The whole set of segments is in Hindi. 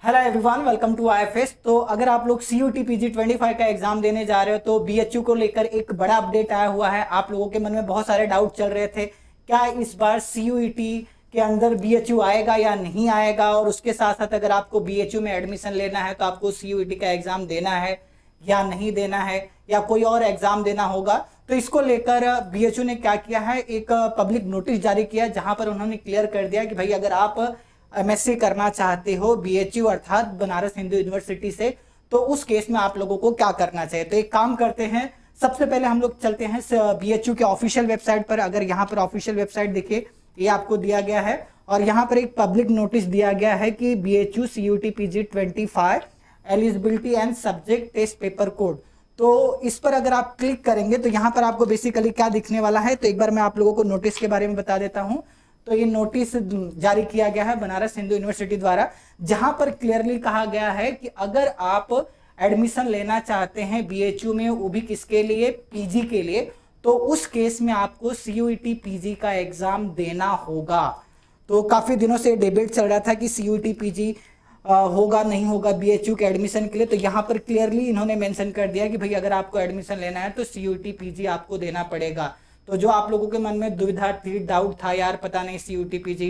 Hello everyone, welcome to IFS. तो अगर आप लोग सीयूटी पीजी 25 का एग्जाम देने जा रहे हो तो बीएचयू को लेकर एक बड़ा अपडेट आया हुआ है। आप लोगों के मन में बहुत सारे डाउट चल रहे थे, क्या इस बार सीयूईटी के अंदर बीएचयू आएगा या नहीं आएगा, और उसके साथ साथ अगर आपको बीएचयू में एडमिशन लेना है तो आपको सीयूईटी का एग्जाम देना है या नहीं देना है, या कोई और एग्जाम देना होगा। तो इसको लेकर बीएचयू ने क्या किया है, एक पब्लिक नोटिस जारी किया जहां पर उन्होंने क्लियर कर दिया कि भाई अगर आप एमएससी करना चाहते हो बीएचयू अर्थात बनारस हिंदू यूनिवर्सिटी से, तो उस केस में आप लोगों को क्या करना चाहिए। तो एक काम करते हैं, सबसे पहले हम लोग चलते हैं बीएचयू के ऑफिशियल वेबसाइट पर। अगर यहाँ पर ऑफिशियल वेबसाइट देखिए, ये आपको दिया गया है और यहाँ पर एक पब्लिक नोटिस दिया गया है कि BHU CUET PG 25 eligibility and subject test paper code. तो इस पर अगर आप क्लिक करेंगे तो यहाँ पर आपको बेसिकली क्या दिखने वाला है, तो एक बार मैं आप लोगों को नोटिस के बारे में बता देता हूँ। तो ये नोटिस जारी किया गया है बनारस हिंदू यूनिवर्सिटी द्वारा, जहां पर क्लियरली कहा गया है कि अगर आप एडमिशन लेना चाहते हैं बीएचयू में, वो भी किसके लिए, पीजी के लिए, तो उस केस में आपको सीयूईटी पीजी का एग्जाम देना होगा। तो काफी दिनों से डिबेट चल रहा था कि सीयूईटी पीजी होगा नहीं होगा बीएचयू के एडमिशन के लिए। तो यहाँ पर क्लियरली इन्होंने मेंशन कर दिया कि भाई अगर आपको एडमिशन लेना है तो सीयूईटी पीजी आपको देना पड़ेगा। तो जो आप लोगों के मन में दुविधा थी, डाउट था, यार पता नहीं सीयूटी पीजी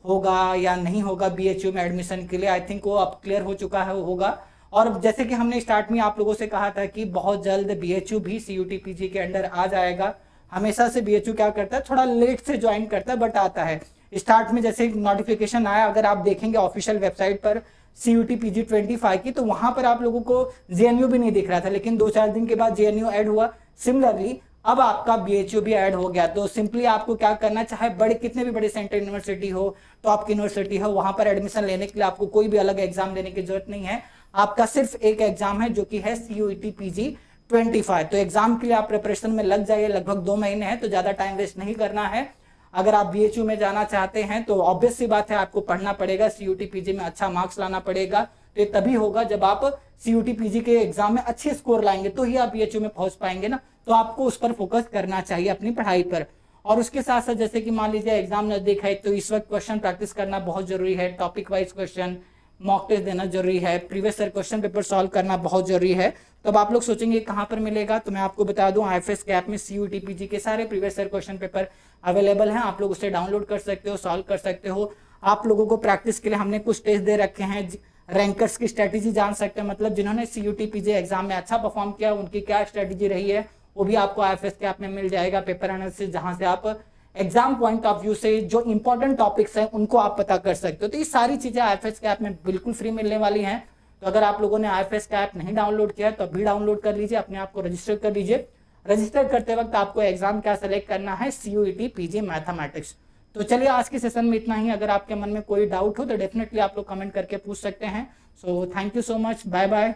होगा या नहीं होगा बीएचयू में एडमिशन के लिए, आई थिंक वो अब क्लियर हो चुका है, होगा। और जैसे कि हमने स्टार्ट में आप लोगों से कहा था कि बहुत जल्द बीएचयू भी सीयूटी पीजी के अंडर आ जाएगा। हमेशा से बीएचयू क्या करता है, थोड़ा लेट से ज्वाइन करता है बट आता है। स्टार्ट में जैसे नोटिफिकेशन आया, अगर आप देखेंगे ऑफिशियल वेबसाइट पर सीयूटी पीजी 25 की, तो वहां पर आप लोगों को जेएनयू भी नहीं दिख रहा था, लेकिन 2-4 दिन के बाद जेएनयू ऐड हुआ। सिमिलरली अब आपका बीएचयू भी ऐड हो गया। तो सिंपली आपको क्या करना, चाहे बड़े कितने भी बड़े सेंट्रल यूनिवर्सिटी हो, टॉप की यूनिवर्सिटी हो, वहां पर एडमिशन लेने के लिए आपको कोई भी अलग एग्जाम देने की जरूरत नहीं है। आपका सिर्फ एक एग्जाम है जो कि है सीयूईटी पीजी 25। तो एग्जाम के लिए आप प्रिपरेशन में लग जाइए, लगभग 2 महीने हैं, तो ज्यादा टाइम वेस्ट नहीं करना है। अगर आप बीएचयू में जाना चाहते हैं तो ऑब्वियस सी बात है, आपको पढ़ना पड़ेगा, सीयूटी पीजी में अच्छा मार्क्स लाना पड़ेगा। तो ये तभी होगा जब आप सीयूटी पीजी के एग्जाम में अच्छे स्कोर लाएंगे, तो ही आप बीएचयू में पहुंच पाएंगे ना। तो आपको उस पर फोकस करना चाहिए, अपनी पढ़ाई पर। और उसके साथ साथ जैसे कि मान लीजिए एग्जाम नजदीक है, तो इस वक्त क्वेश्चन प्रैक्टिस करना बहुत जरूरी है। Topic wise question mock test देना जरूरी है, previous year question paper solve करना बहुत जरूरी है। तो अब आप लोग सोचेंगे कहाँ पर मिलेगा, तो मैं आपको बता दूं, आईएफएस के ऐप में सीयूटी पीजी के सारे previous year question paper available हैं। आप लोग उसे डाउनलोड कर सकते हो, सॉल्व कर सकते हो। आप लोगों को प्रैक्टिस के लिए हमने कुछ टेस्ट दे रखे हैं, रैंकर्स की स्ट्रेटेजी जान सकते हैं, मतलब जिन्होंने सीयूटी पीजी एग्जाम में अच्छा परफॉर्म किया उनकी क्या स्ट्रेटेजी रही है, वो भी आपको आईएफएस के ऐप में मिल जाएगा। पेपर एनालिसिस, जहां से आप एग्जाम पॉइंट ऑफ व्यू से जो इंपॉर्टेंट टॉपिक्स हैं उनको आप पता कर सकते हो। तो ये सारी चीजें आईएफएस के ऐप में बिल्कुल फ्री मिलने वाली हैं। तो अगर आप लोगों ने आईएफएस का ऐप नहीं डाउनलोड किया तो अभी डाउनलोड कर लीजिए, अपने आप को रजिस्टर कर लीजिए। रजिस्टर करते वक्त आपको एग्जाम क्या सेलेक्ट करना है, सीयूईटी पीजी मैथमेटिक्स। तो चलिए आज के सेशन में इतना ही। अगर आपके मन में कोई डाउट हो तो डेफिनेटली आप लोग कमेंट करके पूछ सकते हैं। So thank you so much, bye bye.